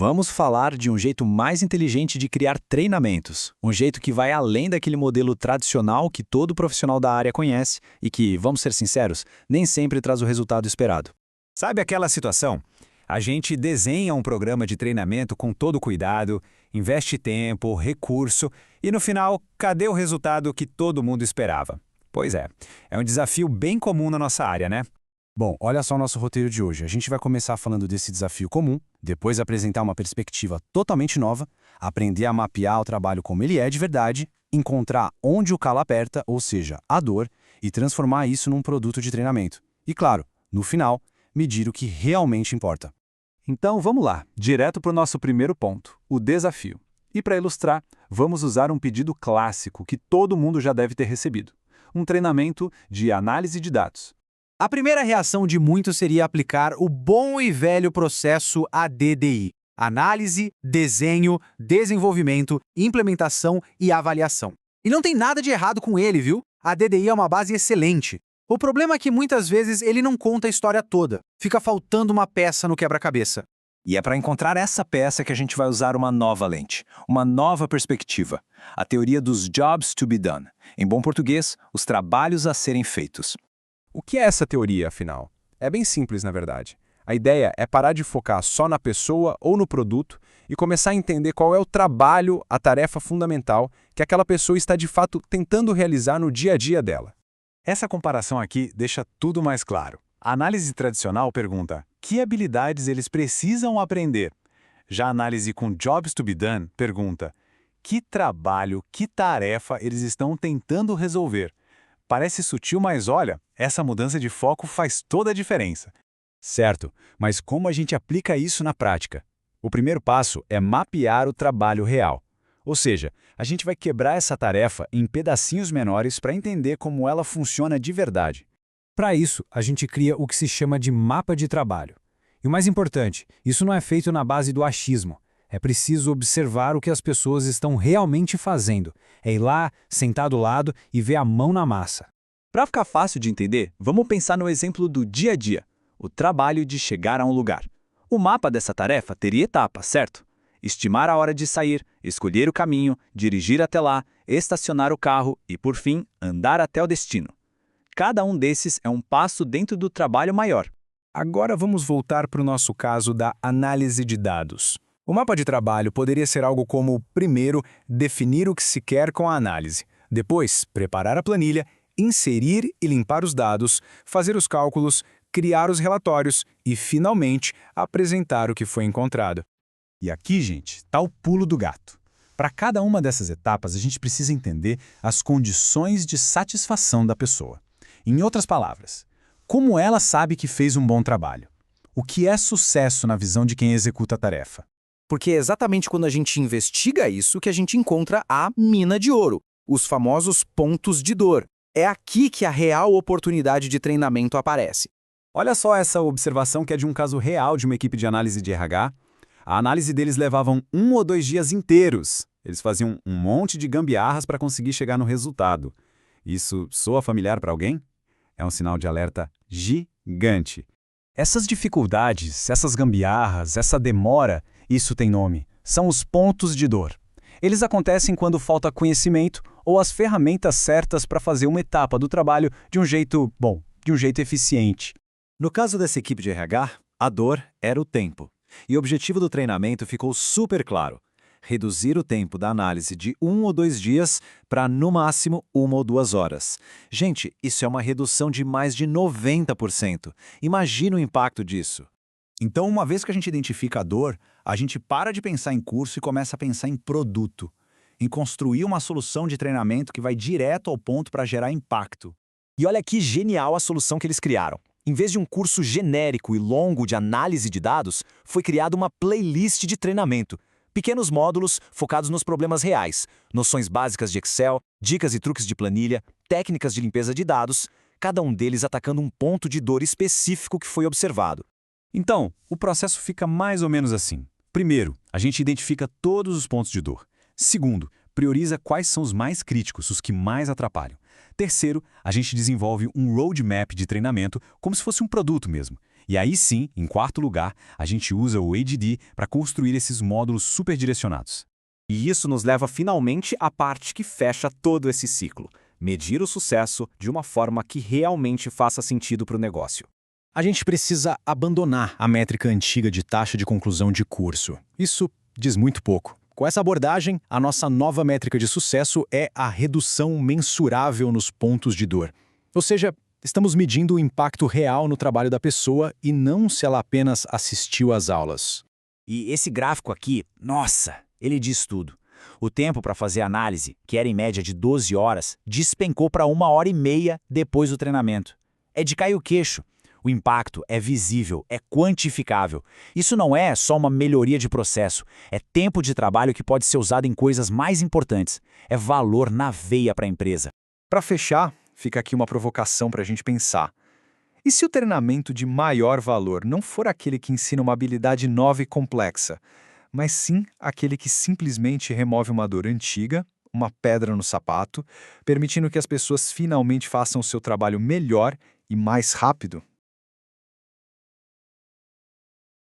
Vamos falar de um jeito mais inteligente de criar treinamentos, um jeito que vai além daquele modelo tradicional que todo profissional da área conhece e que, vamos ser sinceros, nem sempre traz o resultado esperado. Sabe aquela situação? A gente desenha um programa de treinamento com todo cuidado, investe tempo, recurso e no final, cadê o resultado que todo mundo esperava? Pois é um desafio bem comum na nossa área, né? Bom, olha só o nosso roteiro de hoje. A gente vai começar falando desse desafio comum, depois apresentar uma perspectiva totalmente nova, aprender a mapear o trabalho como ele é de verdade, encontrar onde o calo aperta, ou seja, a dor, e transformar isso num produto de treinamento. E claro, no final, medir o que realmente importa. Então vamos lá, direto para o nosso primeiro ponto, o desafio. E para ilustrar, vamos usar um pedido clássico que todo mundo já deve ter recebido. Um treinamento de análise de dados. A primeira reação de muitos seria aplicar o bom e velho processo ADDI: análise, desenho, desenvolvimento, implementação e avaliação. E não tem nada de errado com ele, viu? A ADDI é uma base excelente. O problema é que muitas vezes ele não conta a história toda. Fica faltando uma peça no quebra-cabeça. E é para encontrar essa peça que a gente vai usar uma nova lente, uma nova perspectiva, a teoria dos jobs to be done. Em bom português, os trabalhos a serem feitos. O que é essa teoria, afinal? É bem simples, na verdade. A ideia é parar de focar só na pessoa ou no produto e começar a entender qual é o trabalho, a tarefa fundamental que aquela pessoa está de fato tentando realizar no dia a dia dela. Essa comparação aqui deixa tudo mais claro. A análise tradicional pergunta: que habilidades eles precisam aprender? Já a análise com jobs to be done pergunta: que trabalho, que tarefa eles estão tentando resolver? Parece sutil, mas olha, essa mudança de foco faz toda a diferença. Certo, mas como a gente aplica isso na prática? O primeiro passo é mapear o trabalho real. Ou seja, a gente vai quebrar essa tarefa em pedacinhos menores para entender como ela funciona de verdade. Para isso, a gente cria o que se chama de mapa de trabalho. E o mais importante, isso não é feito na base do achismo. É preciso observar o que as pessoas estão realmente fazendo. É ir lá, sentar do lado e ver a mão na massa. Para ficar fácil de entender, vamos pensar no exemplo do dia a dia, o trabalho de chegar a um lugar. O mapa dessa tarefa teria etapas, certo? Estimar a hora de sair, escolher o caminho, dirigir até lá, estacionar o carro e, por fim, andar até o destino. Cada um desses é um passo dentro do trabalho maior. Agora vamos voltar para o nosso caso da análise de dados. O mapa de trabalho poderia ser algo como, primeiro, definir o que se quer com a análise. Depois, preparar a planilha, inserir e limpar os dados, fazer os cálculos, criar os relatórios e, finalmente, apresentar o que foi encontrado. E aqui, gente, está o pulo do gato. Para cada uma dessas etapas, a gente precisa entender as condições de satisfação da pessoa. Em outras palavras, como ela sabe que fez um bom trabalho? O que é sucesso na visão de quem executa a tarefa? Porque é exatamente quando a gente investiga isso que a gente encontra a mina de ouro, os famosos pontos de dor. É aqui que a real oportunidade de treinamento aparece. Olha só essa observação que é de um caso real de uma equipe de análise de RH. A análise deles levavam 1 ou 2 dias inteiros. Eles faziam um monte de gambiarras para conseguir chegar no resultado. Isso soa familiar para alguém? É um sinal de alerta gigante. Essas dificuldades, essas gambiarras, essa demora, isso tem nome. São os pontos de dor. Eles acontecem quando falta conhecimento ou as ferramentas certas para fazer uma etapa do trabalho de um jeito, de um jeito eficiente. No caso dessa equipe de RH, a dor era o tempo. E o objetivo do treinamento ficou super claro: reduzir o tempo da análise de 1 ou 2 dias para, no máximo, 1 ou 2 horas. Gente, isso é uma redução de mais de 90%. Imagina o impacto disso. Então, uma vez que a gente identifica a dor, a gente para de pensar em curso e começa a pensar em produto, em construir uma solução de treinamento que vai direto ao ponto para gerar impacto. E olha que genial a solução que eles criaram. Em vez de um curso genérico e longo de análise de dados, foi criada uma playlist de treinamento. Pequenos módulos focados nos problemas reais, noções básicas de Excel, dicas e truques de planilha, técnicas de limpeza de dados, cada um deles atacando um ponto de dor específico que foi observado. Então, o processo fica mais ou menos assim. Primeiro, a gente identifica todos os pontos de dor. Segundo, prioriza quais são os mais críticos, os que mais atrapalham. Terceiro, a gente desenvolve um roadmap de treinamento como se fosse um produto mesmo. E aí sim, em quarto lugar, a gente usa o ADD para construir esses módulos superdirecionados. E isso nos leva finalmente à parte que fecha todo esse ciclo: medir o sucesso de uma forma que realmente faça sentido para o negócio. A gente precisa abandonar a métrica antiga de taxa de conclusão de curso. Isso diz muito pouco. Com essa abordagem, a nossa nova métrica de sucesso é a redução mensurável nos pontos de dor. Ou seja, estamos medindo o impacto real no trabalho da pessoa e não se ela apenas assistiu às aulas. E esse gráfico aqui, nossa, ele diz tudo. O tempo para fazer a análise, que era em média de 12 horas, despencou para 1h30 depois do treinamento. É de cair o queixo. O impacto é visível, é quantificável. Isso não é só uma melhoria de processo, é tempo de trabalho que pode ser usado em coisas mais importantes. É valor na veia para a empresa. Para fechar, fica aqui uma provocação para a gente pensar. E se o treinamento de maior valor não for aquele que ensina uma habilidade nova e complexa, mas sim aquele que simplesmente remove uma dor antiga, uma pedra no sapato, permitindo que as pessoas finalmente façam o seu trabalho melhor e mais rápido?